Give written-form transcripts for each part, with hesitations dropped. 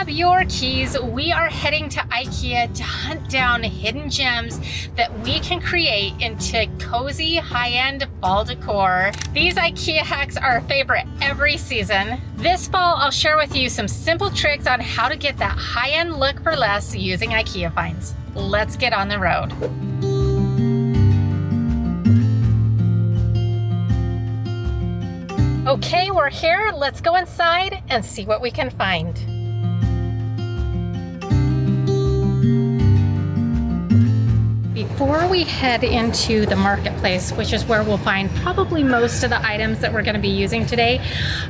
Grab your keys. We are heading to IKEA to hunt down hidden gems that we can create into cozy high-end fall decor. These IKEA hacks are a favorite every season. This fall, I'll share with you some simple tricks on how to get that high-end look for less using IKEA finds. Let's get on the road. Okay, we're here. Let's go inside and see what we can find. Before we head into the marketplace, which is where we'll find probably most of the items that we're going to be using today,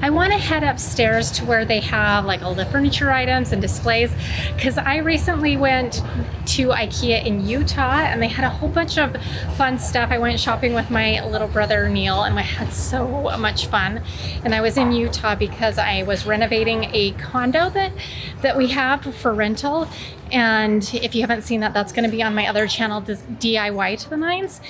I want to head upstairs to where they have like all the furniture items and displays, because I recently went to IKEA in Utah and they had a whole bunch of fun stuff. I went shopping with my little brother Neil and we had so much fun. And I was in Utah because I was renovating a condo that we have for rental. And if you haven't seen that, that's going to be on my other channel, DIY to the Nines.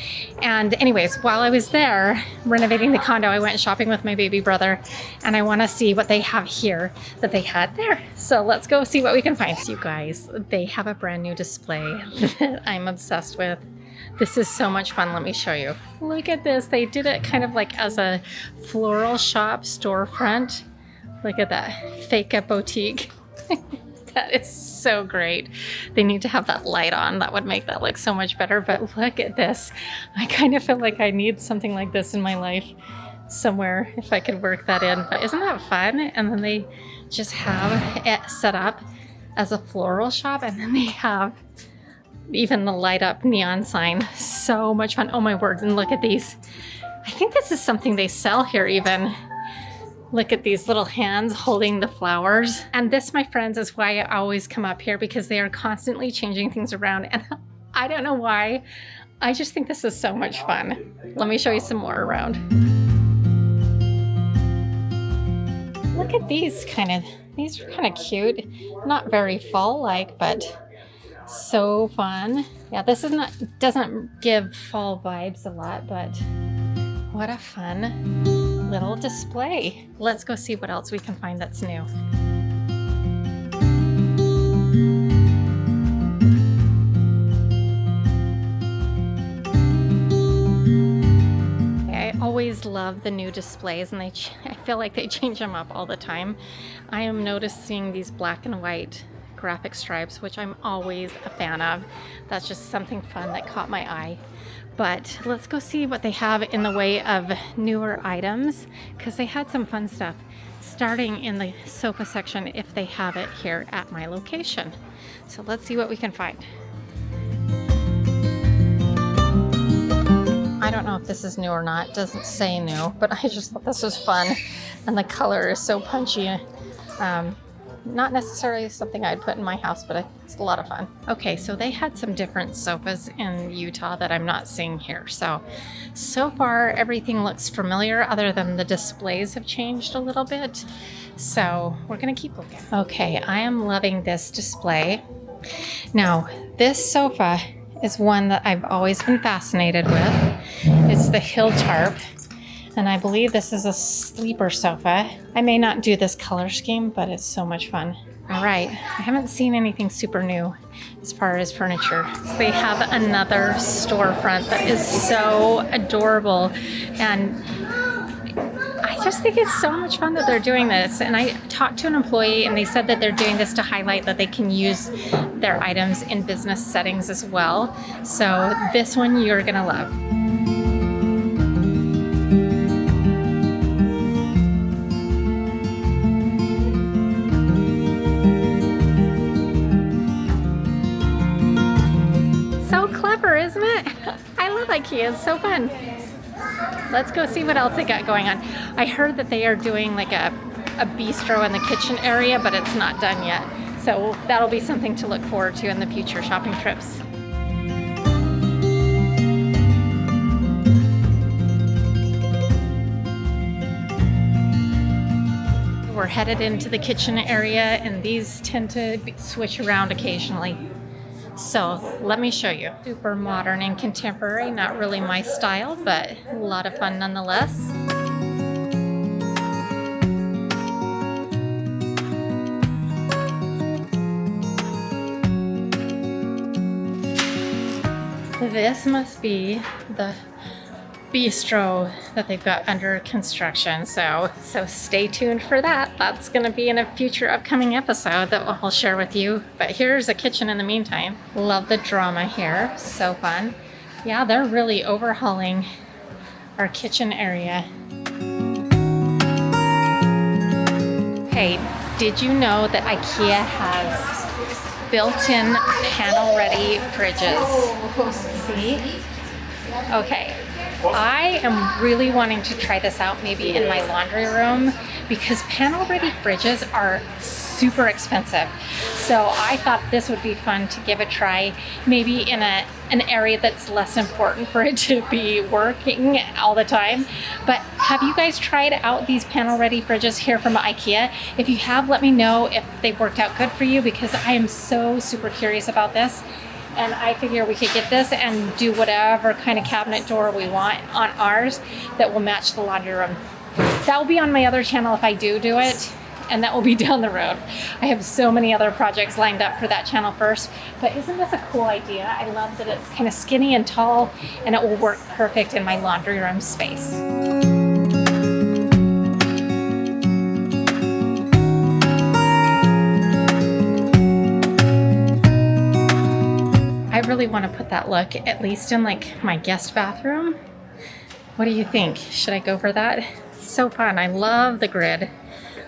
And anyways, while I was there renovating the condo, I went shopping with my baby brother, and I want to see what they have here that they had there. So let's go see what we can find. So you guys, they have a brand new display that I'm obsessed with. This is so much fun. Let me show you. Look at this. They did it kind of like as a floral shop storefront. Look at that. Fake a boutique. That is so great. They need to have that light on. That would make that look so much better. But look at this. I kind of feel like I need something like this in my life somewhere if I could work that in. But isn't that fun? And then they just have it set up as a floral shop. And then they have even the light up neon sign. So much fun. Oh my word. And look at these. I think this is something they sell here even. Look at these little hands holding the flowers. And this, my friends, is why I always come up here, because they are constantly changing things around. And I don't know why. I just think this is so much fun. Let me show you some more around. Look at these these are kind of cute. Not very fall-like, but so fun. Yeah, this doesn't give fall vibes a lot, but what a fun little display. Let's go see what else we can find that's new. I always love the new displays, and I feel like they change them up all the time. I am noticing these black and white graphic stripes, which I'm always a fan of. That's just something fun that caught my eye. But let's go see what they have in the way of newer items, because they had some fun stuff, starting in the sofa section if they have it here at my location. So let's see what we can find. I don't know if this is new or not. It doesn't say new, but I just thought this was fun. And the color is so punchy. Not necessarily something I'd put in my house, but it's a lot of fun. Okay, so they had some different sofas in Utah that I'm not seeing here. So far, everything looks familiar other than the displays have changed a little bit. So we're gonna keep looking. Okay, I am loving this display. Now, this sofa is one that I've always been fascinated with. It's the Hill Tarp. And I believe this is a sleeper sofa. I may not do this color scheme, but it's so much fun. All right, I haven't seen anything super new as far as furniture. They have another storefront that is so adorable. And I just think it's so much fun that they're doing this. And I talked to an employee and they said that they're doing this to highlight that they can use their items in business settings as well. So this one you're gonna love. Isn't it? I love IKEA. It's so fun. Let's go see what else they got going on. I heard that they are doing like a bistro in the kitchen area, but it's not done yet. So that'll be something to look forward to in the future shopping trips. We're headed into the kitchen area, and these tend to switch around occasionally. So let me show you. Super modern and contemporary, not really my style, but a lot of fun nonetheless. This must be the bistro that they've got under construction. So stay tuned for that. That's going to be in a future upcoming episode that I'll share with you. But here's a kitchen in the meantime. Love the drama here. So fun. Yeah, they're really overhauling our kitchen area. Hey, did you know that IKEA has built-in panel-ready fridges? See? Okay. I am really wanting to try this out maybe in my laundry room because panel-ready fridges are super expensive. So I thought this would be fun to give a try, maybe in an area that's less important for it to be working all the time. But have you guys tried out these panel-ready fridges here from IKEA? If you have, let me know if they've worked out good for you because I am so super curious about this. And I figure we could get this and do whatever kind of cabinet door we want on ours that will match the laundry room. That will be on my other channel if I do it, and that will be down the road. I have so many other projects lined up for that channel first, but isn't this a cool idea? I love that it's kind of skinny and tall, and it will work perfect in my laundry room space. I really want to put that look at least in like my guest bathroom. What do you think? Should I go for that? So fun. I love the grid.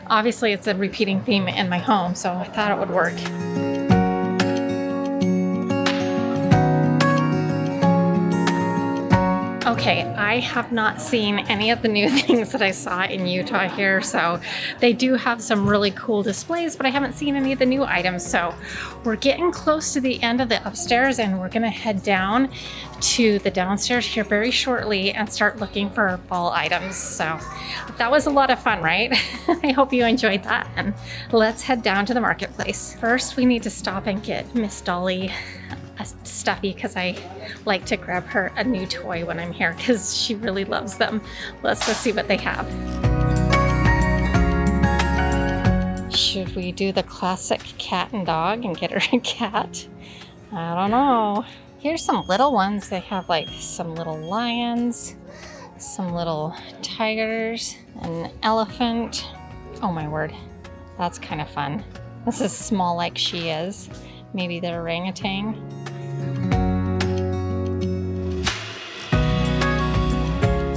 Obviously it's a repeating theme in my home, so I thought it would work. Okay, I have not seen any of the new things that I saw in Utah here, so they do have some really cool displays, but I haven't seen any of the new items. So we're getting close to the end of the upstairs and we're gonna head down to the downstairs here very shortly and start looking for fall items. So that was a lot of fun, right? I hope you enjoyed that. And let's head down to the marketplace. First, we need to stop and get Miss Dolly a stuffy because I like to grab her a new toy when I'm here because she really loves them. Let's go see what they have. Should we do the classic cat and dog and get her a cat? I don't know. Here's some little ones. They have like some little lions, some little tigers, an elephant. Oh my word, that's kind of fun. This is small like she is. Maybe the orangutan.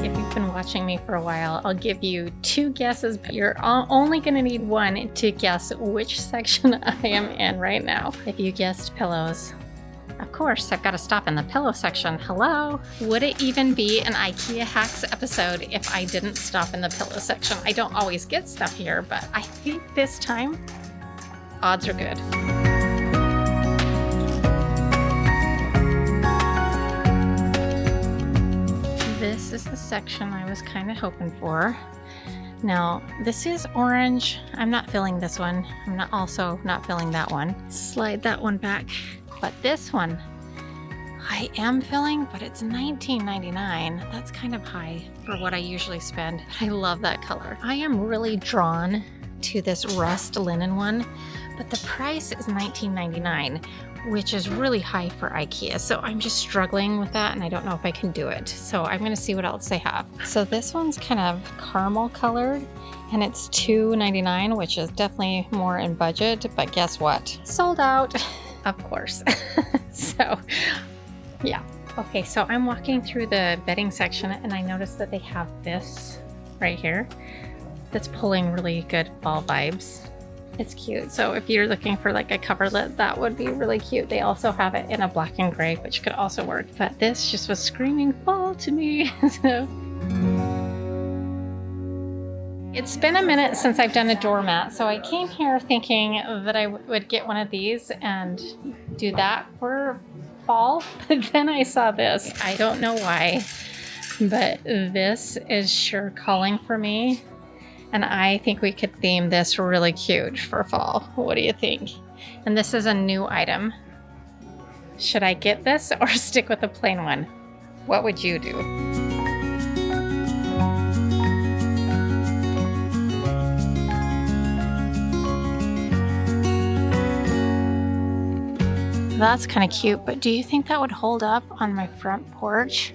If you've been watching me for a while, I'll give you 2 guesses, but you're only gonna need 1 to guess which section I am in right now. If you guessed pillows, of course, I've got to stop in the pillow section. Hello? Would it even be an IKEA hacks episode if I didn't stop in the pillow section? I don't always get stuff here, but I think this time, odds are good. This is the section I was kind of hoping for. Now, this is orange. I'm not filling this one. I'm also not filling that one. Slide that one back. But this one, I am filling, but it's $19.99. That's kind of high for what I usually spend. I love that color. I am really drawn to this rust linen one, but the price is $19.99, which is really high for IKEA. So I'm just struggling with that and I don't know if I can do it. So I'm gonna see what else they have. So this one's kind of caramel colored and it's $2.99, which is definitely more in budget, but guess what? Sold out, of course. So yeah. Okay, so I'm walking through the bedding section and I noticed that they have this right here that's pulling really good fall vibes. It's cute. So if you're looking for like a coverlet, that would be really cute. They also have it in a black and gray, which could also work. But this just was screaming fall to me. So it's been a minute since I've done a doormat. So I came here thinking that I would get one of these and do that for fall. But then I saw this. I don't know why, but this is sure calling for me. And I think we could theme this really cute for fall. What do you think? And this is a new item. Should I get this or stick with the plain one? What would you do? That's kind of cute, but do you think that would hold up on my front porch?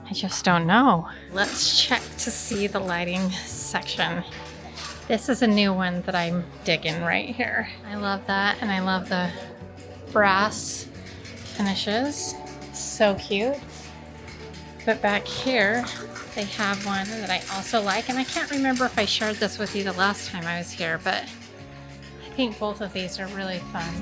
I just don't know. Let's check to see the lighting section. This is a new one that I'm digging right here. I love that, and I love the brass finishes. So cute. But back here, they have one that I also like, and I can't remember if I shared this with you the last time I was here, but I think both of these are really fun.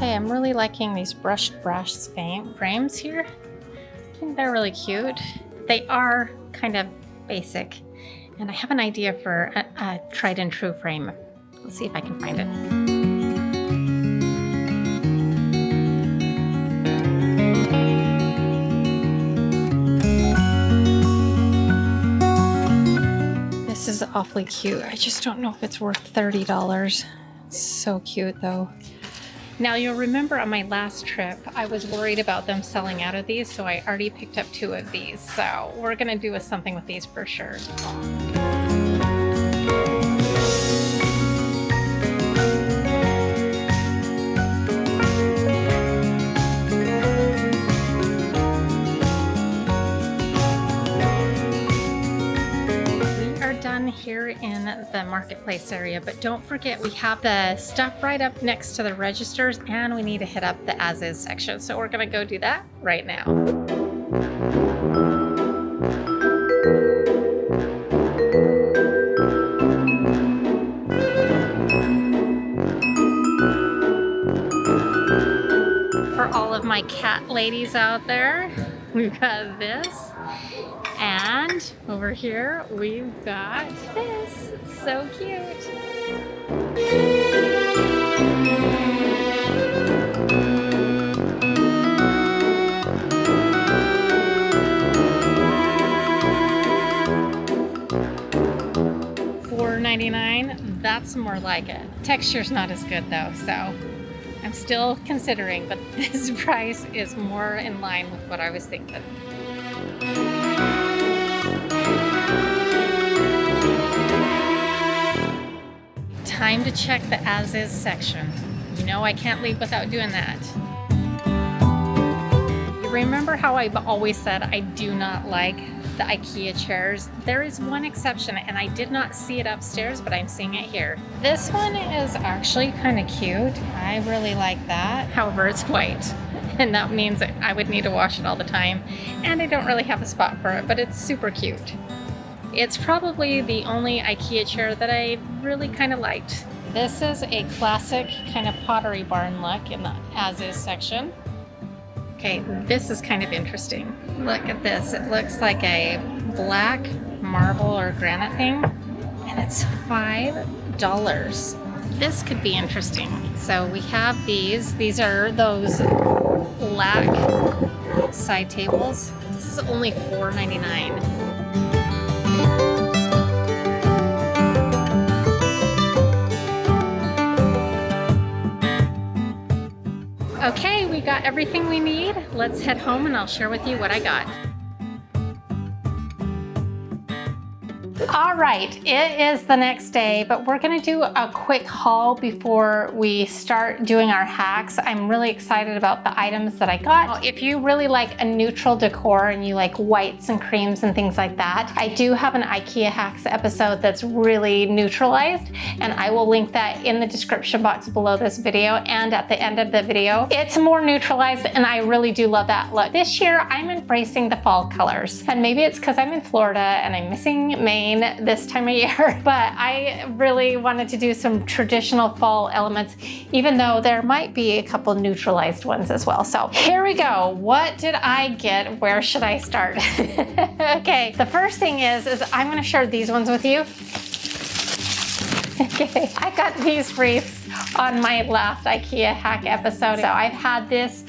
I'm really liking these brushed brass frames here. I think they're really cute. They are kind of basic, and I have an idea for a tried and true frame. Let's see if I can find it. This is awfully cute. I just don't know if it's worth $30. It's so cute though. Now you'll remember on my last trip, I was worried about them selling out of these, so I already picked up 2 of these. So we're gonna do something with these for sure. Here in the marketplace area, but don't forget we have the stuff right up next to the registers, and we need to hit up the as is section, so we're gonna go do that right now. For all of my cat ladies out there, we've got this. And over here, we've got this. So cute. $4.99, that's more like it. Texture's not as good though, so I'm still considering, but this price is more in line with what I was thinking. Time to check the as-is section. You know I can't leave without doing that. You remember how I've always said I do not like the IKEA chairs? There is one exception, and I did not see it upstairs, but I'm seeing it here. This one is actually kind of cute. I really like that. However, it's white, and that means I would need to wash it all the time, and I don't really have a spot for it, but it's super cute. It's probably the only IKEA chair that I really kind of liked. This is a classic kind of pottery barn look in the as-is section. Okay, this is kind of interesting. Look at this. It looks like a black marble or granite thing, and it's $5. This could be interesting. So we have these. These are those lac side tables. This is only $4.99. Okay, we got everything we need. Let's head home and I'll share with you what I got. All right, it is the next day, but we're gonna do a quick haul before we start doing our hacks. I'm really excited about the items that I got. If you really like a neutral decor and you like whites and creams and things like that, I do have an IKEA hacks episode that's really neutralized, and I will link that in the description box below this video and at the end of the video. It's more neutralized, and I really do love that look. This year, I'm embracing the fall colors, and maybe it's because I'm in Florida and I'm missing Maine this time of year, but I really wanted to do some traditional fall elements, even though there might be a couple neutralized ones as well. So here we go. What did I get? Where should I start? Okay, the first thing is I'm gonna share these ones with you. Okay, I got these wreaths on my last IKEA hack episode. So I've had this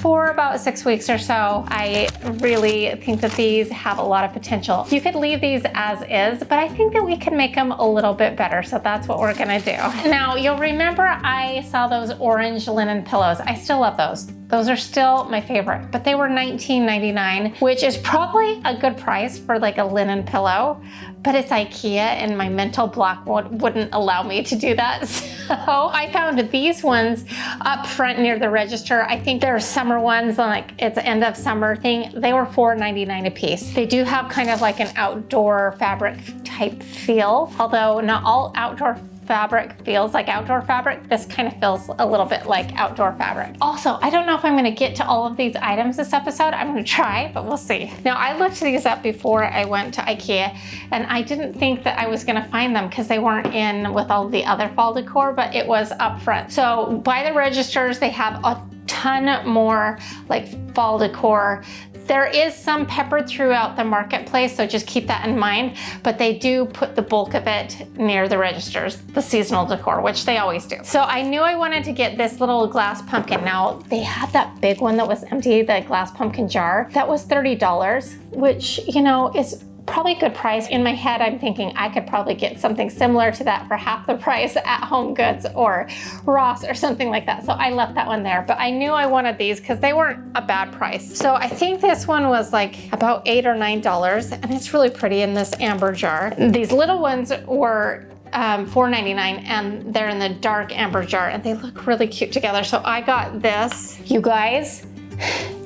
for about 6 weeks or so. I really think that these have a lot of potential. You could leave these as is, but I think that we can make them a little bit better. So that's what we're gonna do. Now, you'll remember I saw those orange linen pillows. I still love those. Those are still my favorite, but they were $19.99, which is probably a good price for like a linen pillow, but it's IKEA and my mental block wouldn't allow me to do that. So I found these ones up front near the register. I think they're summer ones, like it's an end of summer thing. They were $4.99 a piece. They do have kind of like an outdoor fabric type feel, although not all outdoor fabric feels like outdoor fabric. This kind of feels a little bit like outdoor fabric. Also, I don't know if I'm gonna get to all of these items this episode. I'm gonna try, but we'll see. Now, I looked these up before I went to IKEA, and I didn't think that I was gonna find them because they weren't in with all the other fall decor, but it was up front. So by the registers, they have a ton more like fall decor. There is some peppered throughout the marketplace, so just keep that in mind, but they do put the bulk of it near the registers, the seasonal decor, which they always do. So I knew I wanted to get this little glass pumpkin. Now, they had that big one that was empty, the glass pumpkin jar. That was $30, which, you know, is probably a good price. In my head, I'm thinking I could probably get something similar to that for half the price at Home Goods or Ross or something like that. So I left that one there, but I knew I wanted these because they weren't a bad price. So I think this one was like about $8 or $9, and it's really pretty in this amber jar. These little ones were $4.99, and they're in the dark amber jar, and they look really cute together. So I got this. You guys,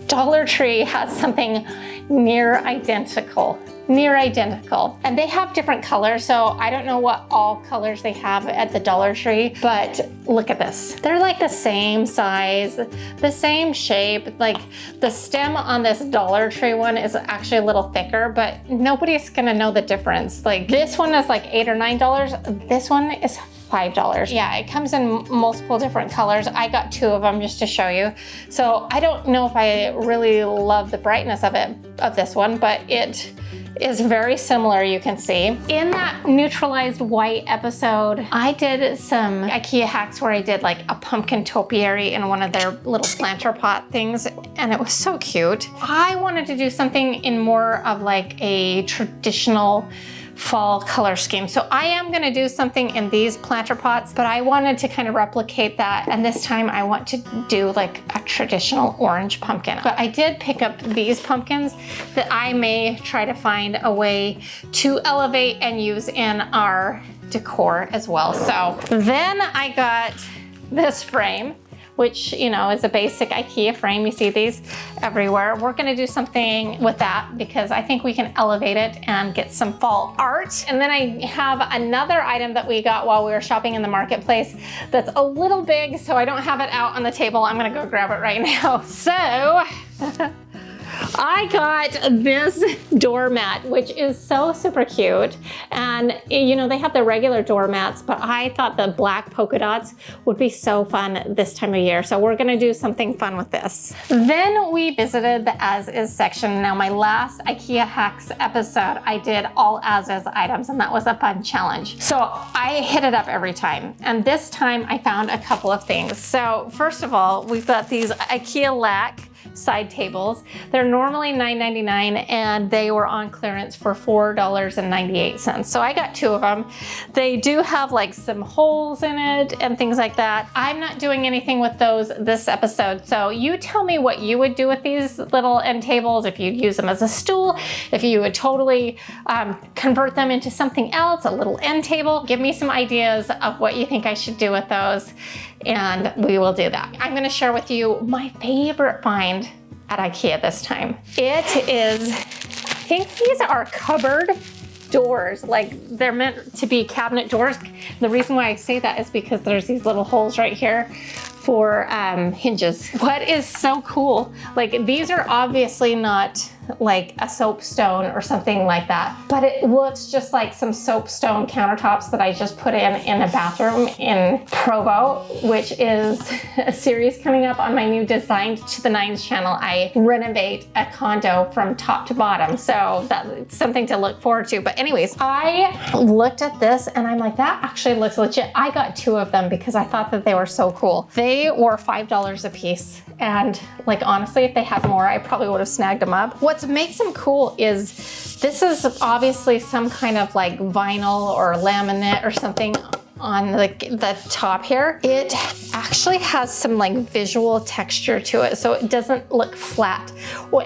Dollar Tree has something near identical. And they have different colors, so I don't know what all colors they have at the Dollar Tree, but look at this. They're like the same size, the same shape. Like the stem on this Dollar Tree one is actually a little thicker, but nobody's gonna know the difference. Like this one is like $8 or $9. This one is $5. Yeah, it comes in multiple different colors. I got 2 of them just to show you. So I don't know if I really love the brightness of this one, but it is very similar, you can see. In that neutralized white episode, I did some IKEA hacks where I did like a pumpkin topiary in one of their little planter pot things, and it was so cute. I wanted to do something in more of like a traditional fall color scheme. So I am gonna do something in these planter pots, but I wanted to kind of replicate that. And this time I want to do like a traditional orange pumpkin. But I did pick up these pumpkins that I may try to find a way to elevate and use in our decor as well. So then I got this frame, which, you know, is a basic IKEA frame. You see these everywhere. We're gonna do something with that because I think we can elevate it and get some fall art. And then I have another item that we got while we were shopping in the marketplace that's a little big, so I don't have it out on the table. I'm gonna go grab it right now. So, I got this doormat, which is so super cute. And you know, they have the regular doormats, but I thought the black polka dots would be so fun this time of year. So we're gonna do something fun with this. Then we visited the as is section. Now my last IKEA hacks episode, I did all as is items, and that was a fun challenge. So I hit it up every time. And this time I found a couple of things. So first of all, we've got these IKEA lac side tables. They're normally $9.99 and they were on clearance for $4.98. So I got 2 of them. They do have like some holes in it and things like that. I'm not doing anything with those this episode. So you tell me what you would do with these little end tables, if you'd use them as a stool, if you would totally convert them into something else, a little end table. Give me some ideas of what you think I should do with those, and we will do that. I'm gonna share with you my favorite find at IKEA this time. It is, I think these are cupboard doors. Like they're meant to be cabinet doors. The reason why I say that is because there's these little holes right here for hinges. What is so cool, like these are obviously not like a soapstone or something like that. But it looks just like some soapstone countertops that I just put in a bathroom in Provo, which is a series coming up on my new Designed to the Nines channel. I renovate a condo from top to bottom. So that's something to look forward to. But anyways, I looked at this and I'm like, that actually looks legit. I got 2 of them because I thought that they were so cool. They were $5 a piece. And like, honestly, if they had more, I probably would have snagged them up. What makes them cool is this is obviously some kind of like vinyl or laminate or something on the top here. It actually has some like visual texture to it, so it doesn't look flat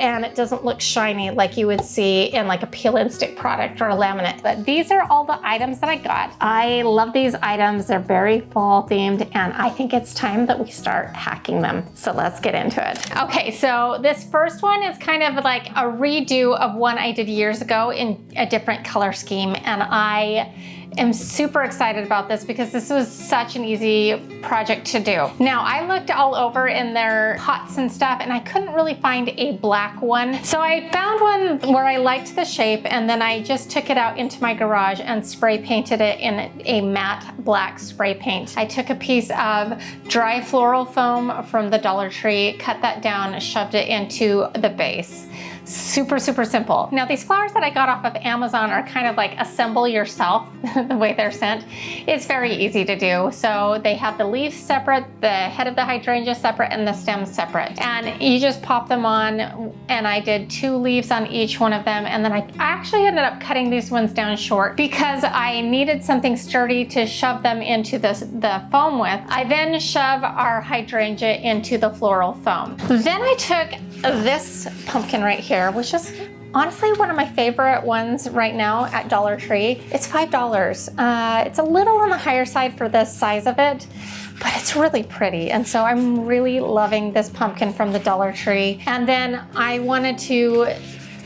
and it doesn't look shiny like you would see in like a peel and stick product or a laminate. But these are all the items that I got. I love these items. They're very fall themed, and I think it's time that we start hacking them. So let's get into it. Okay, so this first one is kind of like a redo of one I did years ago in a different color scheme, and I am super excited about this because this was such an easy project to do. Now, I looked all over in their pots and stuff and I couldn't really find a black one. So I found one where I liked the shape, and then I just took it out into my garage and spray painted it in a matte black spray paint. I took a piece of dry floral foam from the Dollar Tree, cut that down, shoved it into the base. Super, super simple. Now, these flowers that I got off of Amazon are kind of like assemble yourself, the way they're sent. It's very easy to do. So they have the leaves separate, the head of the hydrangea separate, and the stems separate. And you just pop them on, and I did 2 leaves on each one of them. And then I actually ended up cutting these ones down short because I needed something sturdy to shove them into the foam with. I then shove our hydrangea into the floral foam. Then I took this pumpkin right here, which is honestly one of my favorite ones right now at Dollar Tree. It's $5. It's a little on the higher side for the size of it, but it's really pretty. And so I'm really loving this pumpkin from the Dollar Tree. And then I wanted to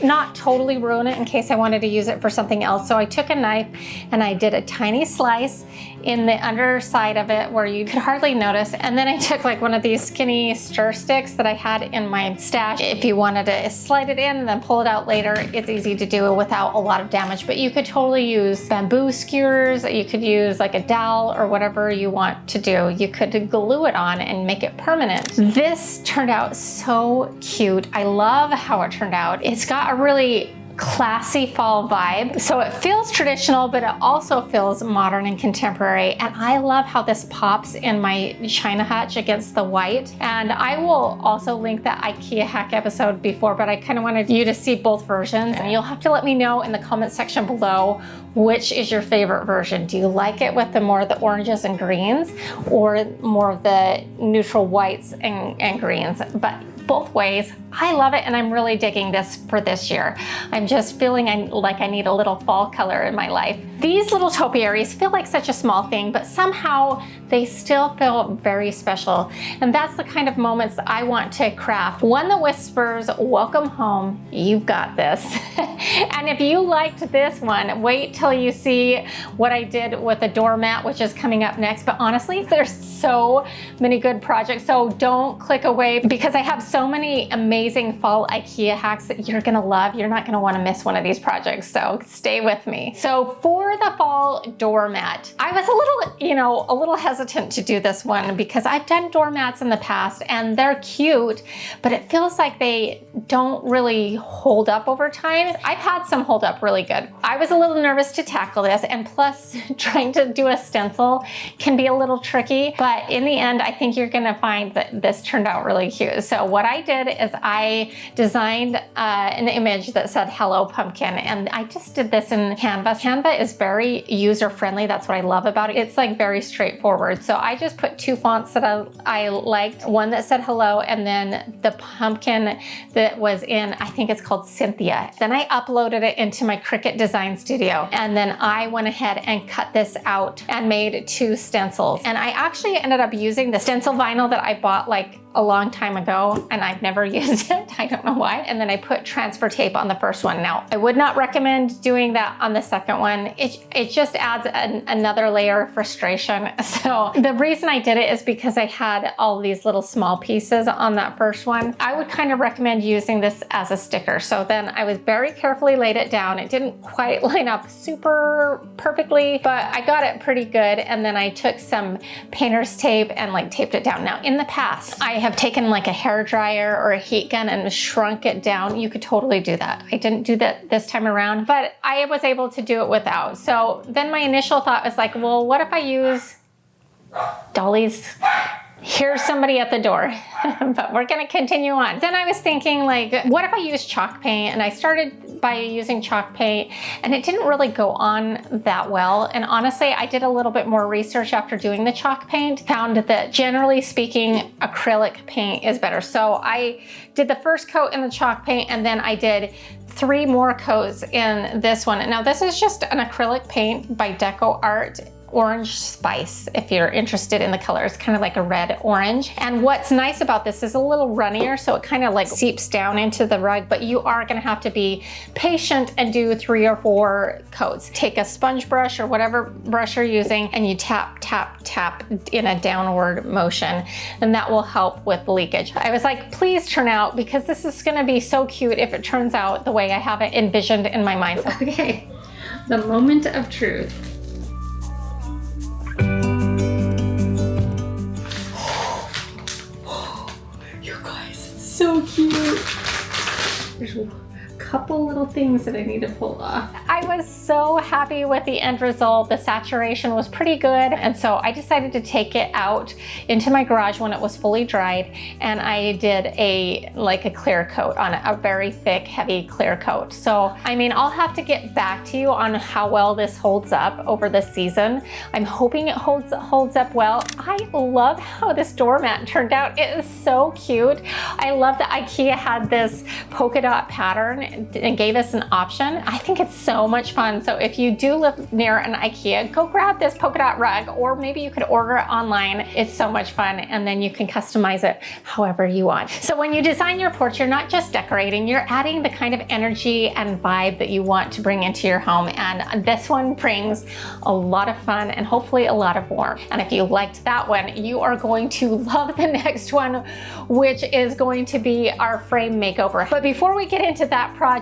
not totally ruin it in case I wanted to use it for something else. So I took a knife and I did a tiny slice in the underside of it where you could hardly notice. And then I took like one of these skinny stir sticks that I had in my stash. If you wanted to slide it in and then pull it out later, it's easy to do it without a lot of damage. But you could totally use bamboo skewers. You could use like a dowel or whatever you want to do. You could glue it on and make it permanent. This turned out so cute. I love how it turned out. It's got a really classy fall vibe. So it feels traditional, but it also feels modern and contemporary. And I love how this pops in my china hutch against the white. And I will also link that IKEA hack episode before, but I kind of wanted you to see both versions. And you'll have to let me know in the comment section below, which is your favorite version? Do you like it with the more of the oranges and greens, or more of the neutral whites and greens? But both ways, I love it, and I'm really digging this for this year. I'm just feeling like I need a little fall color in my life. These little topiaries feel like such a small thing, but somehow they still feel very special. And that's the kind of moments that I want to craft. One that whispers, welcome home, you've got this. And if you liked this one, wait till you see what I did with the doormat, which is coming up next. But honestly, there's so many good projects, so don't click away because I have so many amazing fall IKEA hacks that you're gonna love. You're not gonna wanna miss one of these projects, so stay with me. So for the fall doormat, I was a little hesitant to do this one because I've done doormats in the past and they're cute, but it feels like they don't really hold up over time. I've had some hold up really good. I was a little nervous to tackle this, and plus trying to do a stencil can be a little tricky, but in the end, I think you're gonna find that this turned out really cute. So what I did is I designed an image that said hello pumpkin, and I just did this in Canva. Canva is very user-friendly. That's what I love about it. It's like very straightforward. So I just put 2 fonts that I liked, one that said hello, and then the pumpkin that was in, I think it's called Cynthia. Then I uploaded it into my Cricut design studio, and then I went ahead and cut this out and made 2 stencils. And I actually ended up using the stencil vinyl that I bought like a long time ago and I've never used it. I don't know why. And then I put transfer tape on the first one. Now, I would not recommend doing that on the second one. It just adds another layer of frustration. So the reason I did it is because I had all these little small pieces on that first one. I would kind of recommend using this as a sticker. So then I was very carefully laid it down. It didn't quite line up super perfectly, but I got it pretty good. And then I took some painter's tape and like taped it down. Now in the past, I have taken like a hair dryer or a heat gun and shrunk it down. You could totally do that. I didn't do that this time around, but I was able to do it without. So then my initial thought was like, well, what if I use Dolly's? Here's somebody at the door, but we're gonna continue on. Then I was thinking like, what if I use chalk paint? And I started by using chalk paint and it didn't really go on that well. And honestly, I did a little bit more research after doing the chalk paint, found that generally speaking, acrylic paint is better. So I did the first coat in the chalk paint and then I did 3 more coats in this one. And now this is just an acrylic paint by Deco Art. Orange Spice, if you're interested in the color. It's kind of like a red orange. And what's nice about this is a little runnier, so it kind of like seeps down into the rug, but you are gonna have to be patient and do 3 or 4 coats. Take a sponge brush or whatever brush you're using and you tap, tap, tap in a downward motion, and that will help with leakage. I was like, please turn out, because this is gonna be so cute if it turns out the way I have it envisioned in my mind. Okay, the moment of truth. So cute. There's a couple little things that I need to pull off. I was so happy with the end result. The saturation was pretty good. And so I decided to take it out into my garage when it was fully dried. And I did a clear coat on a very thick, heavy clear coat. So, I mean, I'll have to get back to you on how well this holds up over the season. I'm hoping it holds up well. I love how this doormat turned out. It is so cute. I love that IKEA had this polka dot pattern and gave us an option. I think it's so much fun. So if you do live near an IKEA, go grab this polka dot rug, or maybe you could order it online. It's so much fun, and then you can customize it however you want. So when you design your porch, you're not just decorating, you're adding the kind of energy and vibe that you want to bring into your home. And this one brings a lot of fun and hopefully a lot of warmth. And if you liked that one, you are going to love the next one, which is going to be our frame makeover. But before we get into that project,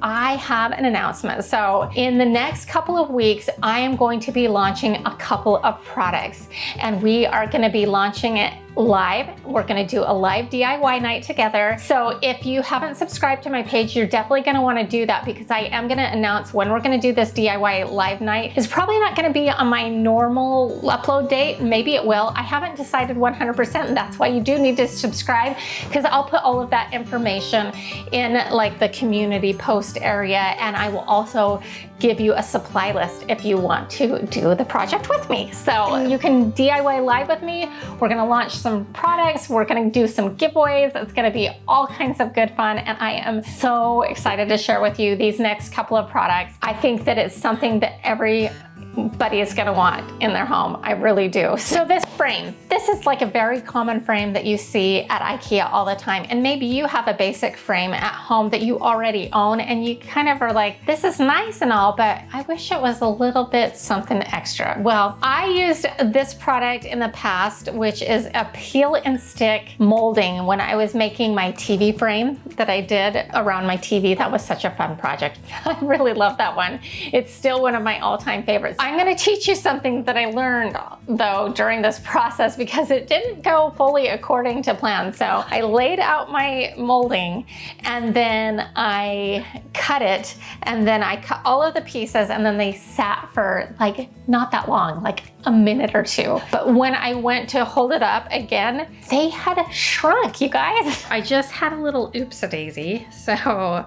I have an announcement. So in the next couple of weeks, I am going to be launching a couple of products, and we are going to be launching it live. We're going to do a live DIY night together. So if you haven't subscribed to my page, you're definitely going to want to do that, because I am going to announce when we're going to do this DIY live night. It's probably not going to be on my normal upload date. Maybe it will. I haven't decided 100%, and that's why you do need to subscribe, because I'll put all of that information in like the community post area, and I will also give you a supply list if you want to do the project with me. So you can DIY live with me. We're going to launch some products. We're going to do some giveaways. It's going to be all kinds of good fun. And I am so excited to share with you these next couple of products. I think that it's something that everybody is going to want in their home. I really do. So this frame, this is like a very common frame that you see at IKEA all the time. And maybe you have a basic frame at home that you already own, and you kind of are like, this is nice and all, but I wish it was a little bit something extra. Well, I used this product in the past, which is a peel and stick molding, when I was making my TV frame that I did around my TV. That was such a fun project. I really love that one. It's still one of my all-time favorites. I'm going to teach you something that I learned though during this process, because it didn't go fully according to plan. So I laid out my molding, and then I cut it, and then I cut all of the pieces, and then they sat for like not that long, like a minute or 2. But when I went to hold it up again, they had shrunk, you guys. I just had a little oops-a-daisy. So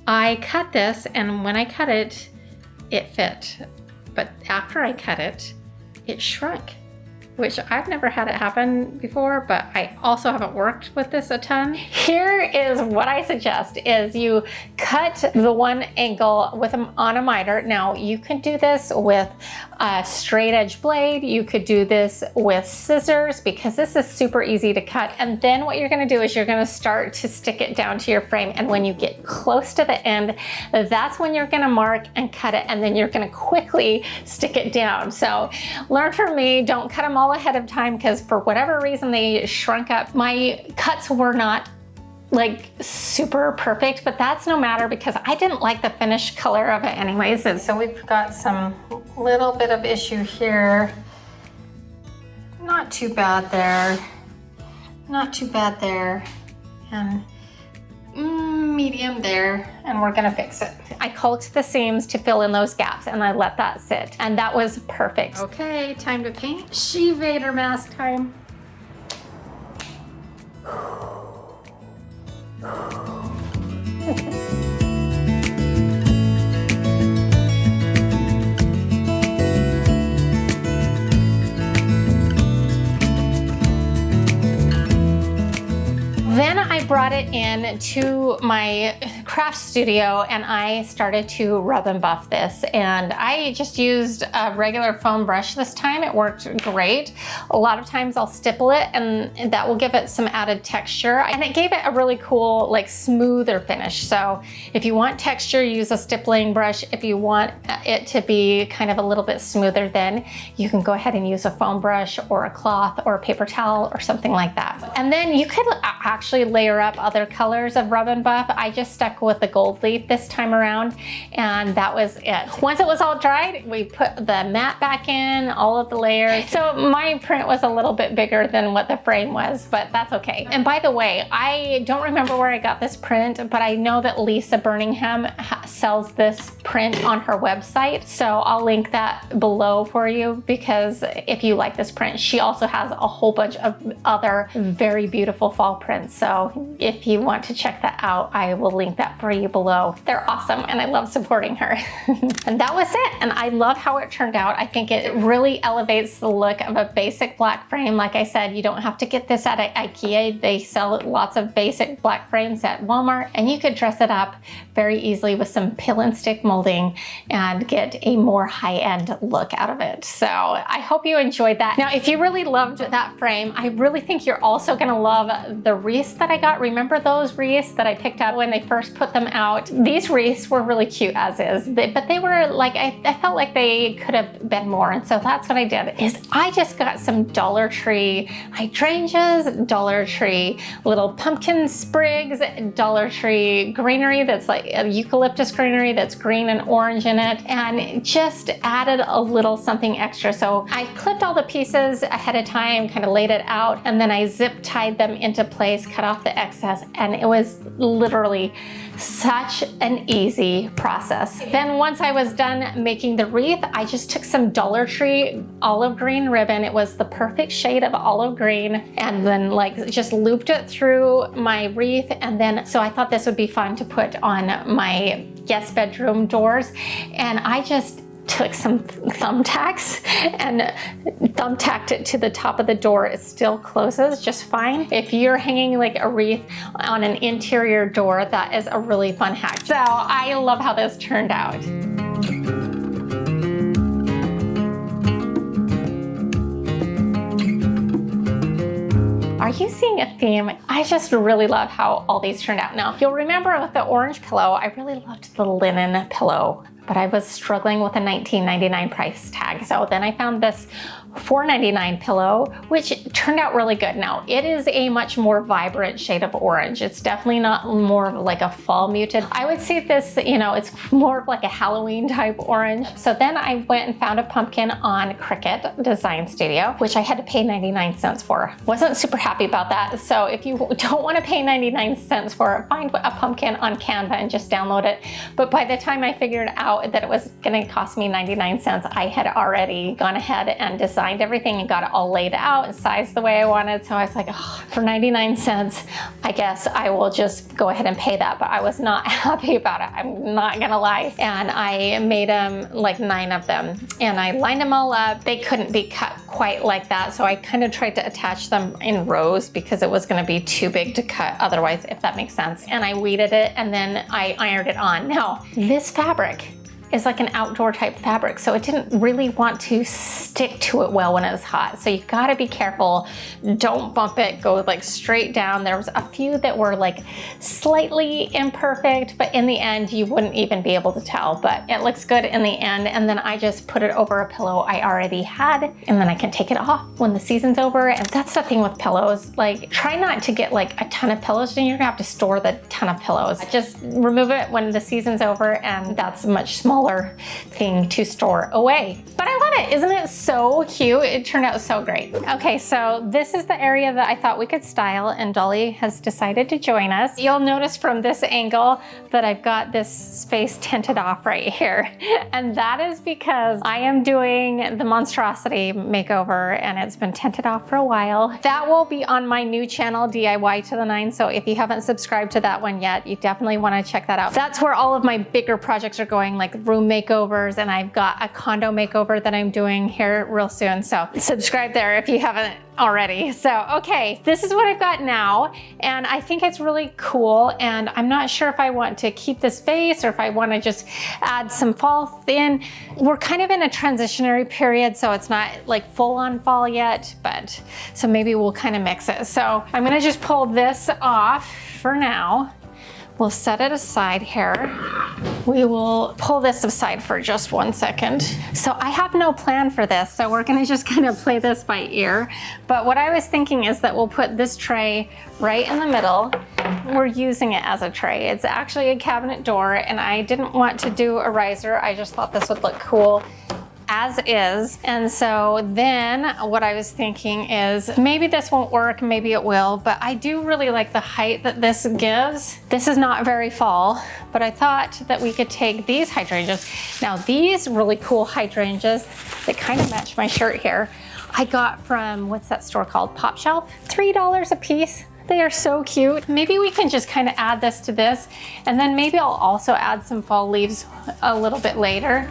I cut this, and when I cut it, it fit. But after I cut it, it shrunk, which I've never had it happen before, but I also haven't worked with this a ton. Here is what I suggest is you cut the one angle on a miter. Now you can do this with a straight edge blade. You could do this with scissors because this is super easy to cut. And then what you're gonna do is you're gonna start to stick it down to your frame. And when you get close to the end, that's when you're gonna mark and cut it. And then you're gonna quickly stick it down. So learn from me, don't cut them all ahead of time because for whatever reason they shrunk up. My cuts were not like super perfect, but that's no matter because I didn't like the finished color of it anyways. And so we've got some little bit of issue here. Not too bad there. Not too bad there. And medium there, and we're gonna fix it. I caulked the seams to fill in those gaps and I let that sit, and that was perfect. Okay, time to paint. She Vader mask time. Then I brought it in to my craft studio and I started to rub and buff this, and I just used a regular foam brush this time. It worked great. A lot of times I'll stipple it and that will give it some added texture, and it gave it a really cool like smoother finish. So if you want texture, use a stippling brush. If you want it to be kind of a little bit smoother, then you can go ahead and use a foam brush or a cloth or a paper towel or something like that. And then you could actually layer up other colors of rub and buff. I just stuck with the gold leaf this time around, and that was it. Once it was all dried, we put the mat back in, all of the layers. So my print was a little bit bigger than what the frame was, but that's okay. And by the way, I don't remember where I got this print, but I know that Lisa Birmingham sells this print on her website. So I'll link that below for you because if you like this print, she also has a whole bunch of other very beautiful fall prints. So if you want to check that out, I will link that for you below. They're awesome and I love supporting her. And that was it. And I love how it turned out. I think it really elevates the look of a basic black frame. Like I said, you don't have to get this at IKEA. They sell lots of basic black frames at Walmart, and you could dress it up very easily with some pill and stick molding and get a more high-end look out of it. So I hope you enjoyed that. Now, if you really loved that frame, I really think you're also gonna love the wreaths that I got. Remember those wreaths that I picked up when they first put them out? These wreaths were really cute as is, but they were like, I felt like they could have been more. And so that's what I did, is I just got some Dollar Tree hydrangeas, Dollar Tree little pumpkin sprigs, Dollar Tree greenery that's like a eucalyptus greenery that's green and orange in it, and just added a little something extra. So I clipped all the pieces ahead of time, kind of laid it out, and then I zip tied them into place, cut off the excess, and it was literally such an easy process. Then once I was done making the wreath, I just took some Dollar Tree olive green ribbon. It was the perfect shade of olive green, and then like just looped it through my wreath. And then, so I thought this would be fun to put on my guest bedroom doors. And I just took some thumbtacks and thumbtacked it to the top of the door. It still closes just fine. If you're hanging like a wreath on an interior door, that is a really fun hack. So I love how this turned out. Are you seeing a theme? I just really love how all these turned out. Now, you'll remember with the orange pillow, I really loved the linen pillow, but I was struggling with a $19.99 price tag. So then I found this $4.99 pillow, which turned out really good. Now, it is a much more vibrant shade of orange. It's definitely not more of like a fall muted. I would say this, you know, it's more of like a Halloween type orange. So then I went and found a pumpkin on Cricut Design Studio, which I had to pay 99 cents for. Wasn't super happy about that. So if you don't want to pay 99 cents for it, find a pumpkin on Canva and just download it. But by the time I figured out that it was going to cost me 99 cents, I had already gone ahead and designed everything and got it all laid out and sized the way I wanted. So I was like, oh, for 99 cents, I guess I will just go ahead and pay that. But I was not happy about it. I'm not gonna lie. And I made them like 9 of them, and I lined them all up. They couldn't be cut quite like that. So I kind of tried to attach them in rows because it was gonna be too big to cut otherwise, if that makes sense. And I weeded it and then I ironed it on. Now, this fabric, is like an outdoor type fabric, so it didn't really want to stick to it well when it was hot. So you gotta be careful. Don't bump it, go like straight down. There was a few that were like slightly imperfect, but in the end, you wouldn't even be able to tell, but it looks good in the end. And then I just put it over a pillow I already had, and then I can take it off when the season's over. And that's the thing with pillows, like try not to get like a ton of pillows, and you're gonna have to store the ton of pillows. Just remove it when the season's over, and that's a much smaller thing to store away. But I love it. Isn't it so cute? It turned out so great. Okay, so this is the area that I thought we could style, and Dolly has decided to join us. You'll notice from this angle that I've got this space tinted off right here. And that is because I am doing the monstrosity makeover, and it's been tinted off for a while. That will be on my new channel, DIY to the Nines. So if you haven't subscribed to that one yet, you definitely want to check that out. That's where all of my bigger projects are going, like room makeovers, and I've got a condo makeover that I'm doing here real soon. So subscribe there if you haven't already. So, okay, this is what I've got now, and I think it's really cool, and I'm not sure if I want to keep this vase or if I want to just add some fall in. We're kind of in a transitionary period, so it's not like full on fall yet, but so maybe we'll kind of mix it. So I'm gonna just pull this off for now. We'll set it aside here. We will pull this aside for just 1 second. So I have no plan for this, so we're gonna just kind of play this by ear. But what I was thinking is that we'll put this tray right in the middle. We're using it as a tray. It's actually a cabinet door, and I didn't want to do a riser. I just thought this would look cool as is. And so then what I was thinking is maybe this won't work, maybe it will, but I do really like the height that this gives. This is not very fall, but I thought that we could take these hydrangeas. Now these really cool hydrangeas, they kind of match my shirt here, I got from, what's that store called? Pop Shelf, $3 a piece. They are so cute. Maybe we can just kind of add this to this, and then maybe I'll also add some fall leaves a little bit later.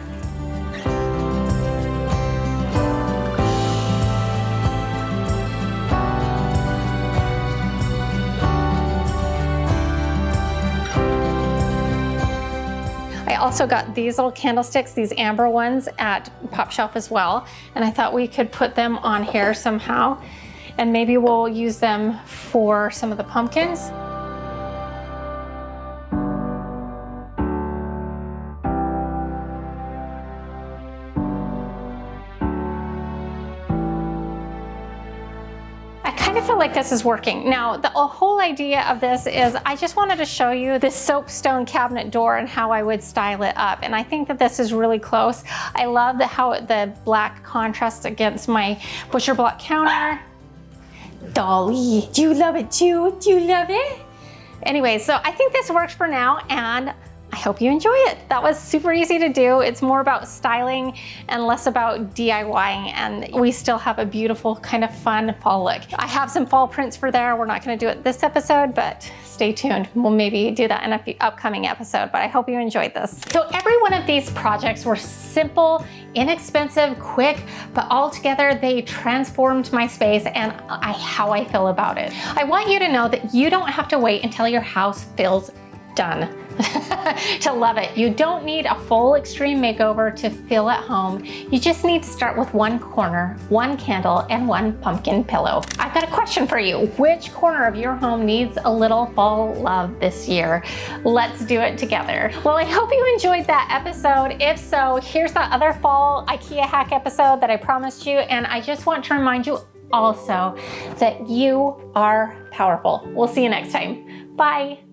I also got these little candlesticks, these amber ones at Pop Shelf as well. And I thought we could put them on here somehow. And maybe we'll use them for some of the pumpkins. I feel like this is working. Now, the whole idea of this is I just wanted to show you this soapstone cabinet door and how I would style it up. And I think that this is really close. I love how the black contrasts against my butcher block counter. Dolly, do you love it too? Do you love it? Anyway, so I think this works for now, and I hope you enjoy it. That was super easy to do. It's more about styling and less about DIYing, and we still have a beautiful kind of fun fall look. I have some fall prints for there. We're not gonna do it this episode, but stay tuned. We'll maybe do that in an upcoming episode, but I hope you enjoyed this. So every one of these projects were simple, inexpensive, quick, but all together they transformed my space and how I feel about it. I want you to know that you don't have to wait until your house feels done to love it. You don't need a full extreme makeover to feel at home. You just need to start with one corner, one candle, and one pumpkin pillow. I've got a question for you. Which corner of your home needs a little fall love this year? Let's do it together. Well, I hope you enjoyed that episode. If so, here's that other fall IKEA hack episode that I promised you, and I just want to remind you also that you are powerful. We'll see you next time. Bye.